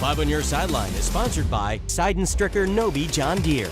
5 on Your Sideline is sponsored by Seidenstricker Nobi John Deere.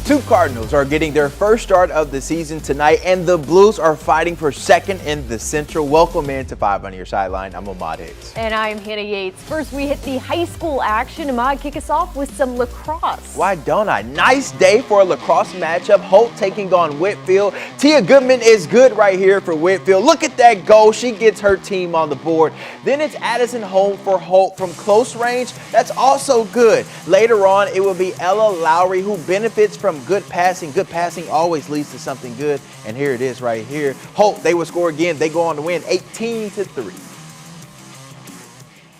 Two Cardinals are getting their first start of the season tonight, and the Blues are fighting for second in the Central. Welcome in to 5 on Your Sideline. I'm Ahmad Hicks. And I'm Hannah Yates. First, we hit the high school action. Ahmad, kick us off with some lacrosse. Why don't I? Nice day for a lacrosse matchup. Holt taking on Whitfield. Tia Goodman is good right here for Whitfield. Look at that goal. She gets her team on the board. Then it's Addison home for Holt from close range. That's also good. Later on, it will be Ella Lowry, who benefits from good passing. Good passing always leads to something good, and here it is right here. Holt, they will score again. They go on to win 18-3.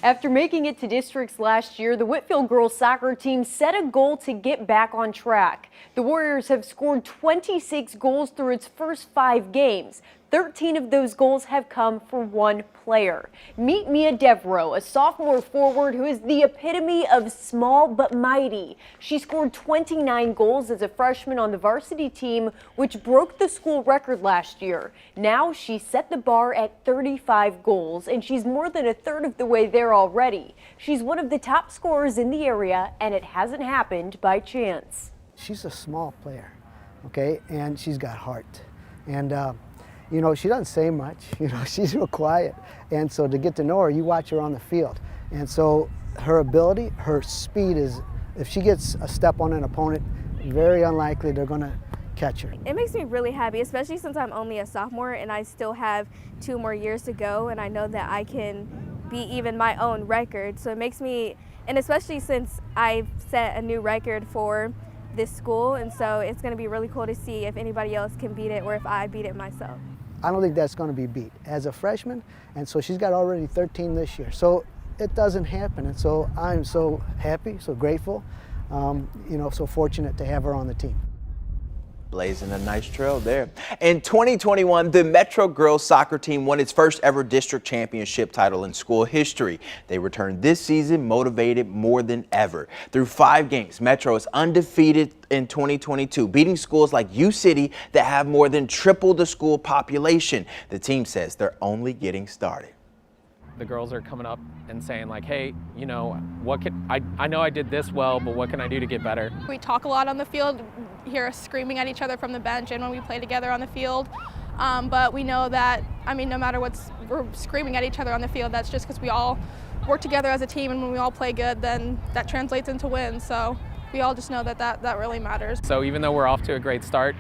After making it to districts last year, the Whitfield girls soccer team set a goal to get back on track. The Warriors have scored 26 goals through its first 5 games. 13 of those goals have come for one player. Meet Mia Devereaux, a sophomore forward who is the epitome of small but mighty. She scored 29 goals as a freshman on the varsity team, which broke the school record last year. Now she set the bar at 35 goals, and she's more than a third of the way there already. She's one of the top scorers in the area, and it hasn't happened by chance. She's a small player, okay, and she's got heart. And you know, she doesn't say much, you know, she's real quiet. And so to get to know her, you watch her on the field. And so her ability, her speed is, if she gets a step on an opponent, very unlikely they're going to catch her. It makes me really happy, especially since I'm only a sophomore and I still have 2 more years to go, and I know that I can be even my own record. So it makes me, and especially since I've set a new record for this school, and so it's going to be really cool to see if anybody else can beat it or if I beat it myself. I don't think that's going to be beat as a freshman, and so she's got already 13 this year. So it doesn't happen, and so I'm so happy, so grateful, you know, so fortunate to have her on the team. Blazing a nice trail there. In 2021, the Metro girls soccer team won its first ever district championship title in school history. They returned this season motivated more than ever. Through 5 games, Metro is undefeated in 2022, beating schools like U-City that have more than triple the school population. The team says they're only getting started. The girls are coming up and saying like, hey, you know, what can I know I did this well, but what can I do to get better? We talk a lot on the field, hear us screaming at each other from the bench and when we play together on the field. But we know that, I mean, no matter we're screaming at each other on the field, that's just because we all work together as a team, and when we all play good, then that translates into wins. So we all just know that really matters. So even though we're off to a great start,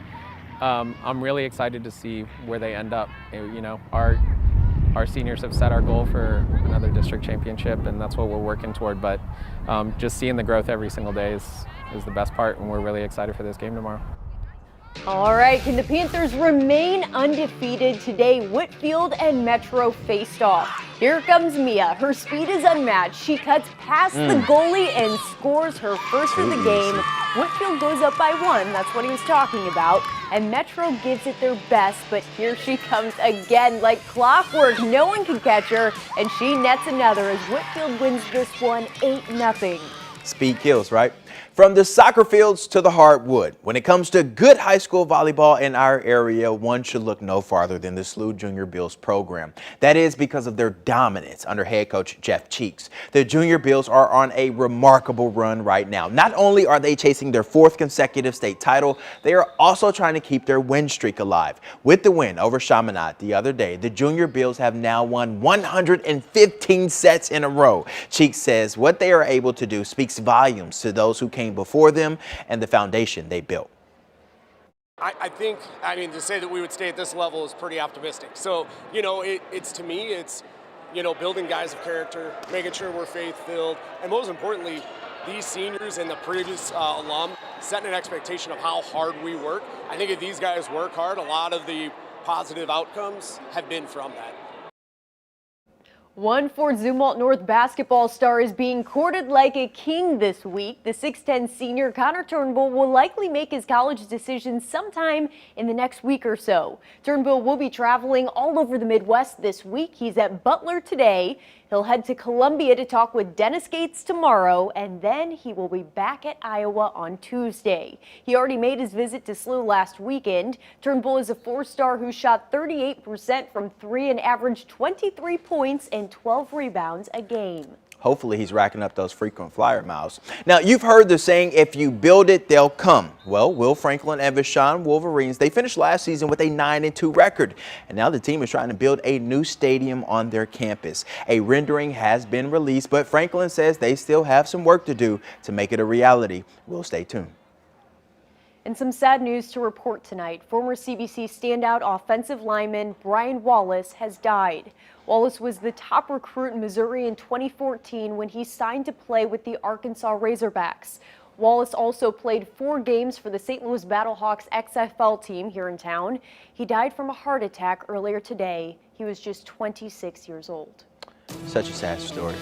I'm really excited to see where they end up. You know, our seniors have set our goal for another district championship, and that's what we're working toward. But just seeing the growth every single day is the best part, and we're really excited for this game tomorrow. All right, can the Panthers remain undefeated today? Whitfield and Metro faced off. Here comes Mia. Her speed is unmatched. She cuts past the goalie and scores her first of the game. Whitfield goes up by 1. That's what he was talking about. And Metro gives it their best, but here she comes again like clockwork. No one can catch her, and she nets another as Whitfield wins this one 8-0. Speed kills, right? From the soccer fields to the hardwood, when it comes to good high school volleyball in our area, one should look no farther than the SLU Junior Bills program. That is because of their dominance under head coach Jeff Cheeks. The Junior Bills are on a remarkable run right now. Not only are they chasing their 4th consecutive state title, they are also trying to keep their win streak alive. With the win over Chaminade the other day, the Junior Bills have now won 115 sets in a row. Cheeks says what they are able to do speaks volumes to those who came before them and the foundation they built. I think, to say that we would stay at this level is pretty optimistic. So, you know, it's to me, it's, you know, building guys of character, making sure we're faith-filled, and most importantly, these seniors and the previous alum setting an expectation of how hard we work. I think if these guys work hard, a lot of the positive outcomes have been from that. One Fort Zumwalt North basketball star is being courted like a king this week. The 6'10 senior Connor Turnbull will likely make his college decision sometime in the next week or so. Turnbull will be traveling all over the Midwest this week. He's at Butler today. He'll head to Columbia to talk with Dennis Gates tomorrow, and then he will be back at Iowa on Tuesday. He already made his visit to SLU last weekend. Turnbull is a 4-star who shot 38% from 3 and averaged 23 points and 12 rebounds a game. Hopefully he's racking up those frequent flyer miles. Now, you've heard the saying, if you build it, they'll come. Well, Will Franklin and Vashon Wolverines, they finished last season with a 9-2 record. And now the team is trying to build a new stadium on their campus. A rendering has been released, but Franklin says they still have some work to do to make it a reality. We'll stay tuned. And some sad news to report tonight. Former CBC standout offensive lineman Brian Wallace has died. Wallace was the top recruit in Missouri in 2014 when he signed to play with the Arkansas Razorbacks. Wallace also played 4 games for the St. Louis Battlehawks XFL team here in town. He died from a heart attack earlier today. He was just 26 years old. Such a sad story.